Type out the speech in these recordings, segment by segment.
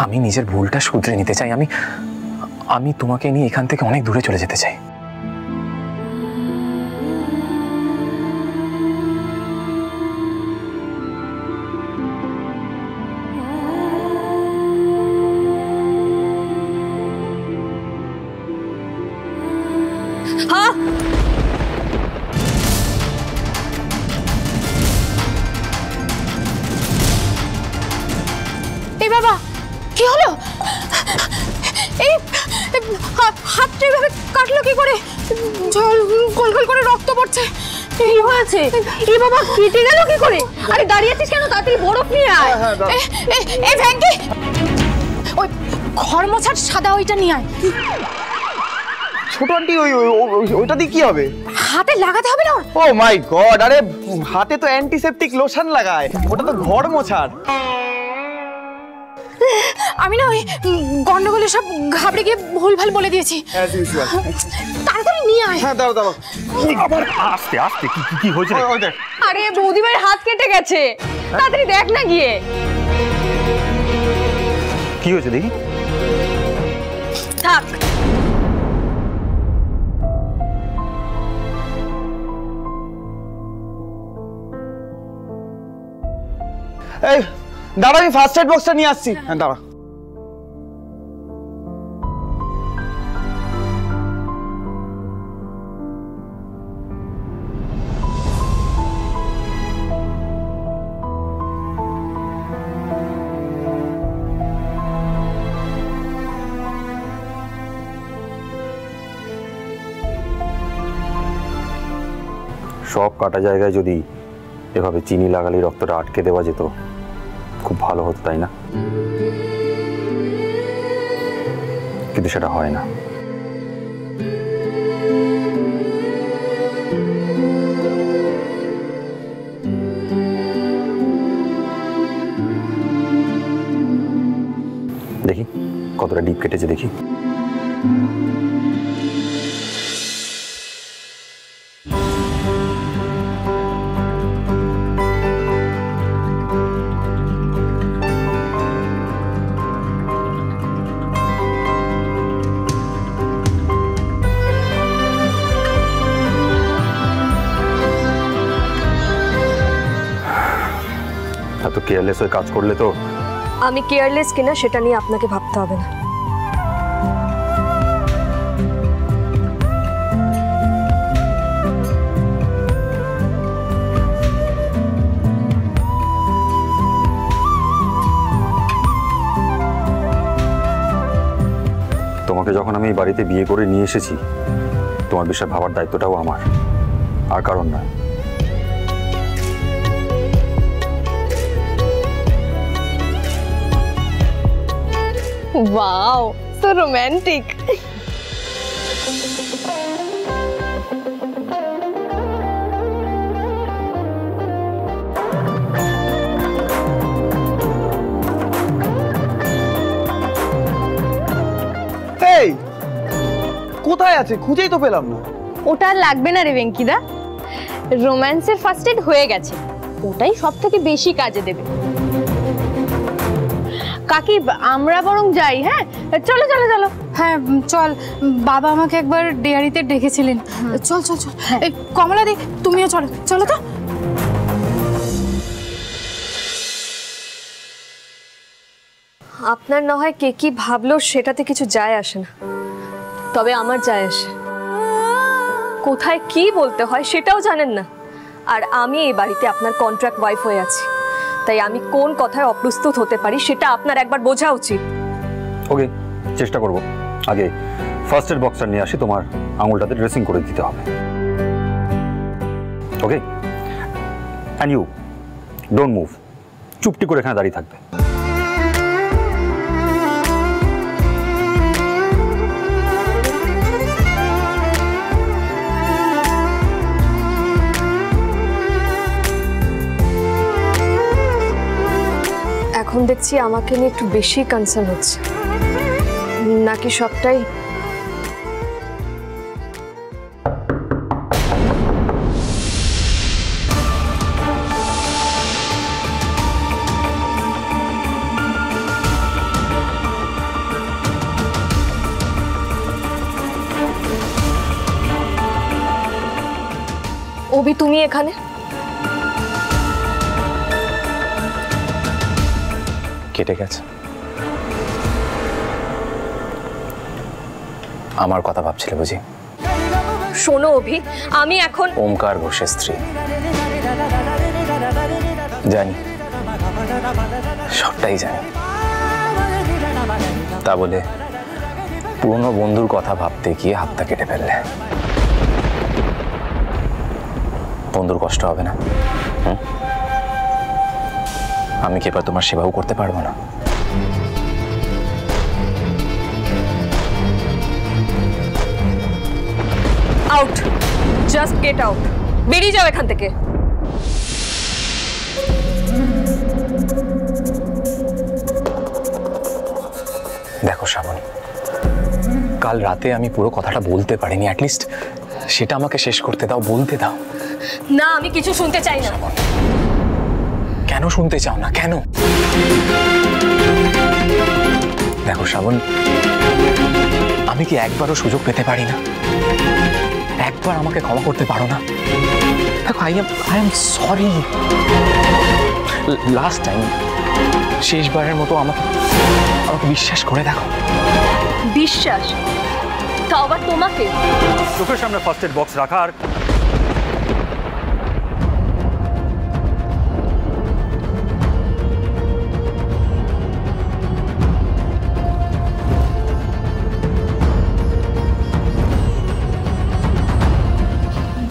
আমি নিজের ভুলটা শুধরে নিতে চাই। আমি তোমাকে নিয়ে এখান থেকে অনেক দূরে চলে যেতে চাই। এই বাবা, কি হলো? এই হাতটা এভাবে কাটলো কি করে? জল গোল গোল করে রক্ত পড়ছে। কি হয়েছে? এই বাবা, কেটে গেল কি করে? আরে দাঁড়িয়ে আছিস কেন? তাড়াতাড়ি বরফ নিয়ে আয়। এই ভ্যাঙ্কি, ওই ঘর মোছার সাদা ওইটা নিয়ে আয়। ছোট আন্টি, ওইটা দিয়ে কি হবে? হাতে লাগাতে হবে না? ও মাই গড, আরে হাতে তো অ্যান্টিসেপটিক লোশন লাগায়, ওটা তো ঘর মোছার। আমি না ওই গন্ডগোলে সব ঘাবড়ে গিয়ে ভুলভাল বলে দিয়েছি। তাড়াতাড়ি নিয়ে আয়। হ্যাঁ দাও দাও। আবার আস্তে আস্তে কি হয়েছে? আরে বৌদি ভাইয়ের হাত কেটে গেছে, তাড়াতাড়ি দেখ না গিয়ে। কি হয়েছে দেখি? থাক। এই দাঁড়া, আমি ফার্স্ট এড বক্সটা নিয়ে আসছি। হ্যাঁ দাঁড়া। সব কাটা জায়গায় যদি এভাবে চিনি লাগালে রক্তটা আটকে দেওয়া যেত, খুব ভালো হতো, তাই না? কিন্তু সেটা হয় না। দেখি কতটা ডিপ কেটেছে, দেখি। এত কেয়ারলেস হয়ে কাজ করলে তো। আমি কেয়ারলেস কিনা সেটা নিয়ে আপনাকে ভাবতে হবে না। তোমাকে যখন আমি এই বাড়িতে বিয়ে করে নিয়ে এসেছি, তোমার বিষয়ে ভাবার দায়িত্বটাও আমার, আর কারণ নয়। Wow, so romantic. এই কোথায় আছে? খুঁজেই তো পেলাম না। ওটা আর লাগবে না রে ভেঙ্কিদা, রোম্যান্সের ফার্স্ট এড হয়ে গেছে, ওটাই সব থেকে বেশি কাজে দেবে। কাকি, আমরা বরং যাই। হ্যাঁ চলো চলো চলো। হ্যাঁ চল, বাবা আমাকে একবার ডেয়ারিতে ডেকেছিলেন। চল চল চল। এই কমলা দি, তুমিও চলো, চলো তো। আপনার না হয় কে কি ভাবলো সেটাতে কিছু যায় আসে না, তবে আমার যায় আসে। কোথায় কি বলতে হয় সেটাও জানেন না, আর আমি এই বাড়িতে আপনার কন্ট্রাক্ট ওয়াইফ হয়ে আছি, তাই আমি কোন কথায় অপ্রস্তুত হতে পারি সেটা আপনার একবার বোঝা উচিত। ওকে, চেষ্টা করব। আগে ফার্স্ট এড বক্সটা নিয়ে আসি, তোমার আঙুলটাতে ড্রেসিং করে দিতে হবে। ওকে, অ্যান্ড ইউ ডোন্ট মুভ, চুপটি করে এখানে দাঁড়িয়ে থাকবে। এখন দেখছি আমাকে নিয়ে একটু বেশি কনসার্ন হচ্ছে, নাকি সবটাই? অভি তুমি এখানে? কেটে গেছে। আমার কথা ভাবছিলে বুঝি? শোনো অভি, আমি এখন ওমকার ঘোষের স্ত্রী। জানি, সবটাই জানি। তা বলে পুরনো বন্ধুর কথা ভাবতে গিয়ে হাতটা কেটে ফেললে বন্ধুর কষ্ট হবে না? আমি কি এবার তোমার সেবাও করতে পারবো না? Out, just get out. বেরিয়ে যাও এখান থেকে। দেখো শ্রাবণী, কাল রাতে আমি পুরো কথাটা বলতে পারিনি, অ্যাটলিস্ট সেটা আমাকে শেষ করতে দাও, বলতে দাও। না, আমি কিছু শুনতে চাই না। কেন শুনতে চাও না? কেন? দেখো শ্রাবণ, আমি কি একবারও সুযোগ পেতে পারি না? একবার আমাকে ক্ষমা করতে পারো না? দেখো, I am sorry. Last time, শেষবারের মতো আমাকে বিশ্বাস করে দেখো। বিশ্বাস? তাও আবার তোমাকে? চোখের সামনে ফার্স্ট এড বক্স রাখা আর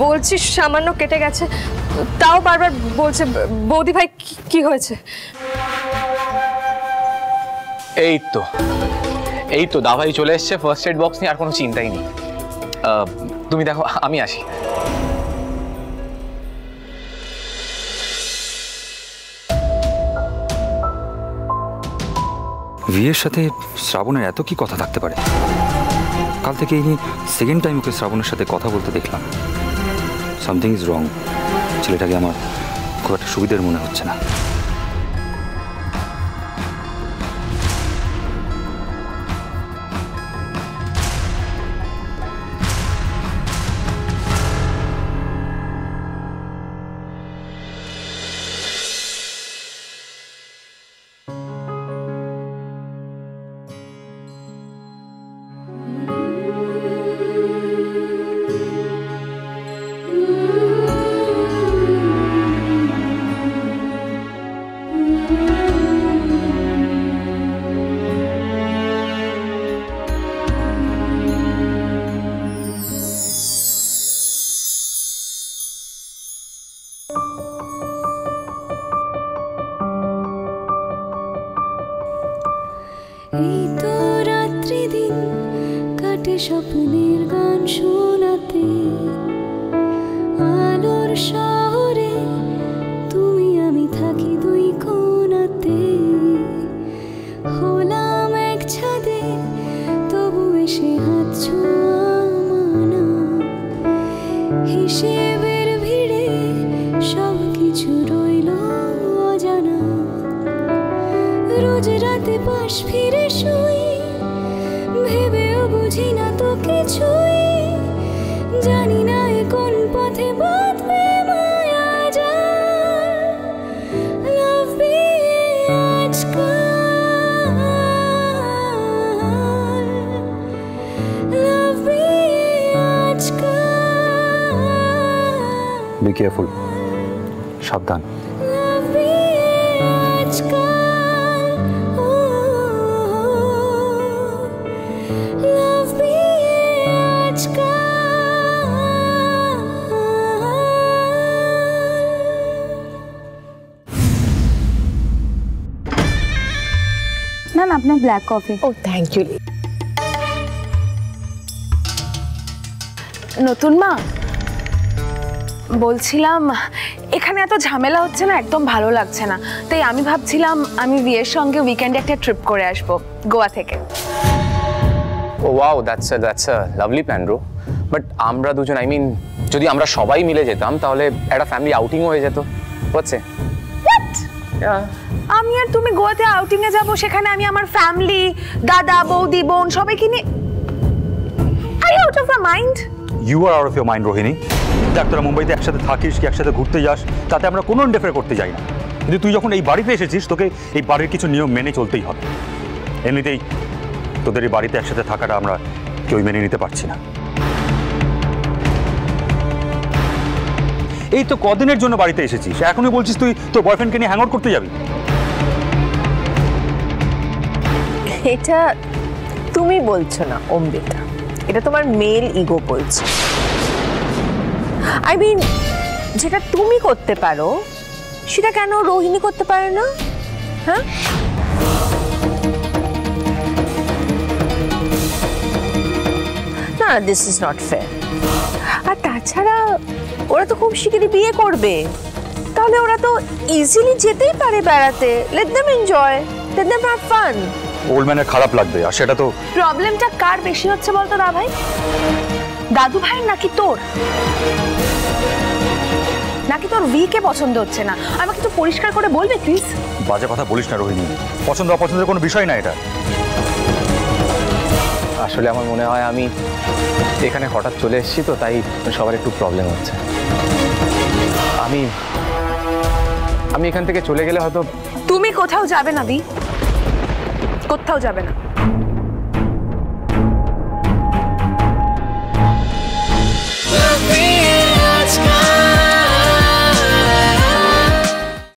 বলছি সামান্য কেটে গেছে, তাও বারবার বলছে বৌদি ভাই কি হয়েছে? এই তো দাভাই চলে এসছে ফার্স্ট এড বক্স নিয়ে, আর কোনো চিন্তাই নেই। তুমি দেখো, আমি আসি। বিয়ের সাথে শ্রাবণের এত কি কথা থাকতে পারে? কাল থেকে এই নিয়ে সেকেন্ড টাইম ওকে শ্রাবণের সাথে কথা বলতে দেখলাম। Something is wrong. ছেলেটাকে আমার খুব একটা সুবিধার মনে হচ্ছে না। এই তো রাত্রি দিন কাটে স্বপ্নের গান শোনাতে, আলোর শহরে তুমি আমি থাকি দুই কোণাতে। হলাম এক ছাদে তবু এসে হাত ছোঁয়া মানা, হিসেবের ভিড়ে সব কিছু রইল অজানা। রোজ রাতে পাশ ফিরে শুই, ভেবেও বুঝি না তো কিছুই। জানি না এ কোন পথে বাঁধবে মায়া জাল। লাভ me আজকাল, লাভ me আজকাল। বি কেয়ারফুল, সাবধান। লাভ me আজকাল। ম্যাম, আপনার black coffee. Oh thank you. নতুন মা, বলছিলাম এখানে এত ঝামেলা হচ্ছে না, একদম ভালো লাগছে না। তাই আমি ভাবছিলাম আমি বিয়ের সঙ্গে উইকেন্ডে একটা ট্রিপ করে আসবো গোয়া থেকে। Oh wow, that's a lovely plan bro. But আমরা দুজন, আই মিন যদি আমরা সবাই মিলে যেতাম তাহলে একটা ফ্যামিলি আউটিং হয়ে যেত। হচ্ছে আমি আর তুমি গোয়াতে আউটিং এ যাব, সেখানে আমি আমার ফ্যামিলি, দাদা বৌদি বোন সবাইকে নিয়ে। Are you out of my mind? You are out of your mind Rohini. দেখ, তোরা মুম্বাইতে একসাথে থাকিস কি একসাথে ঘুরতে যাস, তাতে আমরা কোনো ইন্টারফেয়ার করতে যাই না, কিন্তু তুই যখন এই বাড়িতে এসেছিস তোকে এই বাড়ির কিছু নিয়ম মেনে চলতেই হবে। এমনিতেই তোদের এই বাড়িতে একসাথে থাকাটা আমরা কেউই মেনে নিতে পারছি না। এই তো কদিনের জন্য বাড়িতে এসেছিস, এখনই বলছিস তুই তোর বয়ফ্রেন্ডকে নিয়ে হ্যাং আউট করতে যাবি। এটা তুমি বলছো না অমৃতা, এটা তোমার মেল ইগো বলছে। আই মিন, যেটা তুমি করতে পারো সেটা কেন রোহিণী করতে পারে না? হ্যাঁ, না, দিস ইজ নট ফেয়ার। আর তাছাড়া ওরা তো খুব শিগগিরই বিয়ে করবে, তাহলে ওরা তো ইজিলি যেতেই পারে বেড়াতে। Let them enjoy, let them have fun. Old ম্যানের খারাপ লাগবে, আর সেটা তো প্রবলেমটা কার বেশি হচ্ছে বলতো দা ভাই? দাদু ভাই নাকি তোর? নাকি তোর ভিকে পছন্দ হচ্ছে না? আমাকে একটু পরিষ্কার করে বলবে প্লিজ। বাজে কথা বলিস না রোহিণী, পছন্দ অপছন্দের কোনো বিষয় না এটা। আসলে আমার মনে হয় আমি এখানে হঠাৎ চলে এসেছি, তো তাই সবার একটু প্রবলেম হচ্ছে। আমি এখান থেকে চলে গেলে হয়তো। তুমি কোথাও যাবে না দি, কোথাও যাবে না। Love me